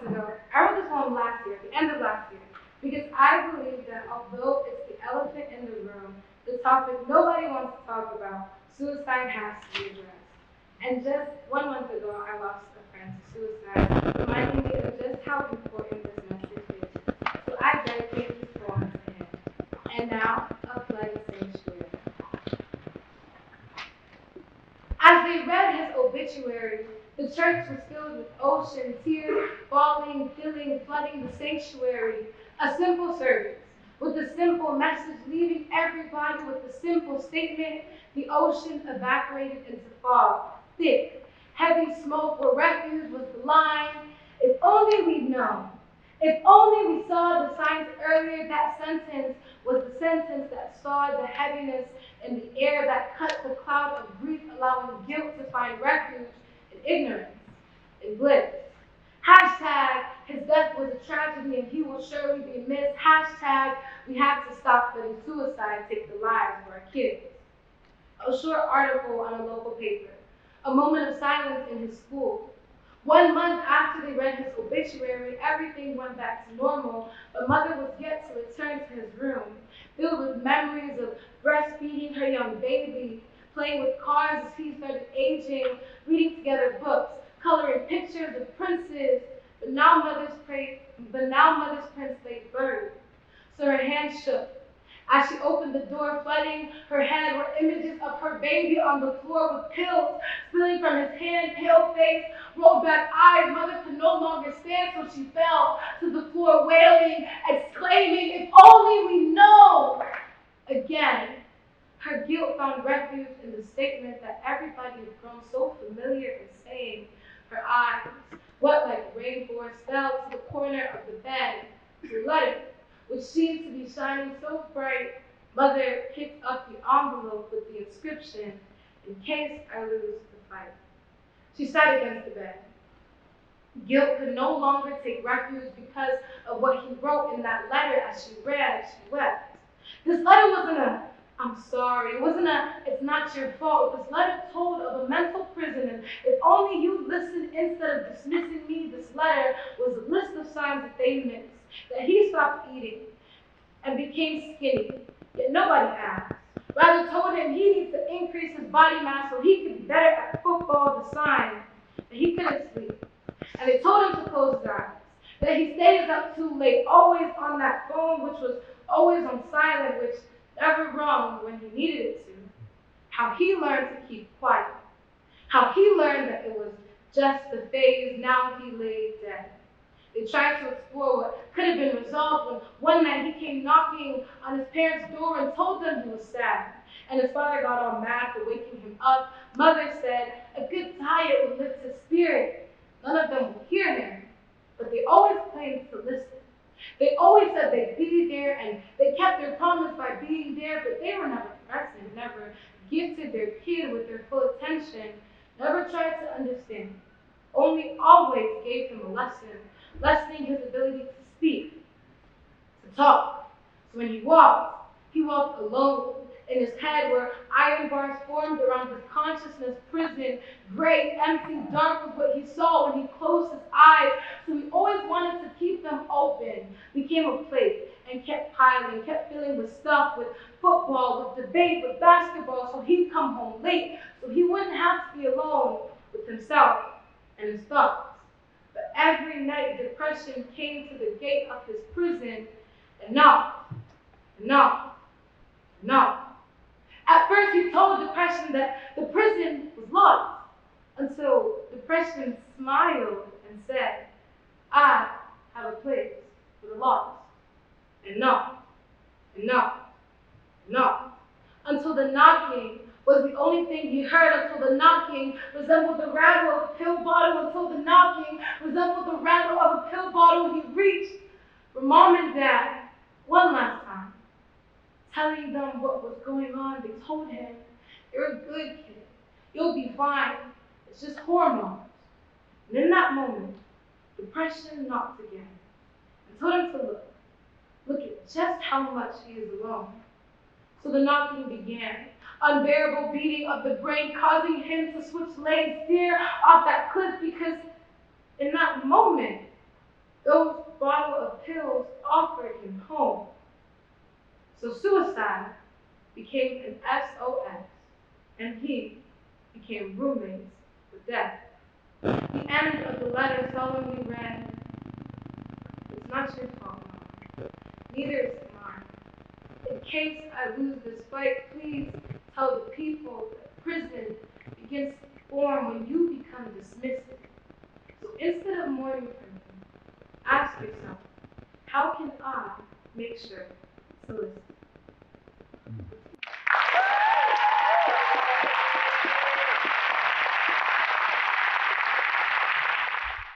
months ago. I wrote this poem last year, the end of last year, because I believe that although it's the elephant in the room, the topic nobody wants to talk about, suicide has to be addressed. And just 1 month ago, I lost a friend to suicide, reminding me of just how important this message is. So I dedicate this poem to him. And now, a flood sanctuary. As they read his obituary, the church was filled with ocean, tears falling, filling, flooding the sanctuary. A simple service, with a simple message, leaving everybody with a simple statement. The ocean evaporated into fog, thick, heavy smoke where refuge was the line. If only we'd known. If only we saw the signs earlier. That sentence was the sentence that sawed the heaviness in the air, that cut the cloud of grief, allowing guilt to find refuge in ignorance, in bliss. Hashtag, his death was a tragedy and he will surely be missed. Hashtag, we have to stop letting suicide take the lives of our kids. A short article on a local paper. A moment of silence in his school. 1 month after they read his obituary, everything went back to normal, but mother was yet to return to his room, filled with memories of breastfeeding her young baby, playing with cars as he started aging, reading together books, coloring pictures of princes, but now mother's prince lay buried. So her hand shook. As she opened the door, flooding her head were images of her baby on the floor with pills spilling from his hand, pale face, rolled back eyes. Mother could no longer stand, so she fell to the floor, wailing, exclaiming, "If only we know!" Again, her guilt found refuge in the statement that everybody had grown so familiar in saying. Her eyes, wet like rainforest, fell to the corner of the bed, to a letter, which seemed to be shining so bright. Mother picked up the envelope with the inscription, "In case I lose the fight." She sat against the bed. Guilt could no longer take refuge because of what he wrote in that letter. As she read, she wept. This letter wasn't a "I'm sorry." It wasn't a "It's not your fault." This letter told of a mental prison, and if only you listened instead of dismissing me. This letter was a list of signs that they missed, that he stopped eating and became skinny, yet nobody asked. Rather told him he needs to increase his body mass so he could be better at football. The sign that he couldn't sleep. And they told him to close his eyes, that he stays up too late, always on that phone, which was always on silent, which never rung when he needed it to. How he learned to keep quiet. How he learned that it was just a phase. Now he lay dead. They tried to explore what could have been resolved when one night he came knocking on his parents' door and told them he was sad. And his father got all mad for waking him up. Mother said a good diet would lift his spirit. None of them would hear him, but they always claimed to listen. They always said they'd be there, and they kept their promise by being there, but they were never present, never gifted their kid with their full attention, never tried to understand, only always gave him a lesson, lessening his ability to speak, to talk. So when he walked alone. In his head were iron bars formed around his consciousness, prison, gray, empty, dark was what he saw when he closed his eyes. So he always wanted to keep them open, became a plate, and kept piling, kept filling with stuff, with football, with debate, with basketball, so he'd come home late, so he wouldn't have to be alone with himself and his thoughts. But every night depression came to the gate of his prison and knocked, and knocked, and knocked. At first, he told depression that the prison was locked, until depression smiled and said, "I have a place for the lost," and knocked, and knocked, and knocked, until the knocking was the only thing he heard, until the knocking resembled the rattle of a pill bottle, until the knocking resembled the rattle of a pill bottle. He reached for mom and dad one last time, telling them what was going on. They told him, "You're a good kid. You'll be fine. It's just hormones." And in that moment, depression knocked again and told him to look at just how much he is alone. So the knocking began, unbearable beating of the brain, causing him to switch lanes, steer off that cliff, because in that moment, Those bottle of pills offered him home. So suicide became an SOS, and he became roommates with death. The end of the letter solemnly read, "It's not your fault, Mom. Neither is it mine. In case I lose this fight, please tell the people that prison begins to form when you become dismissive. So instead of mourning for me, ask yourself, how can I make sure to listen?"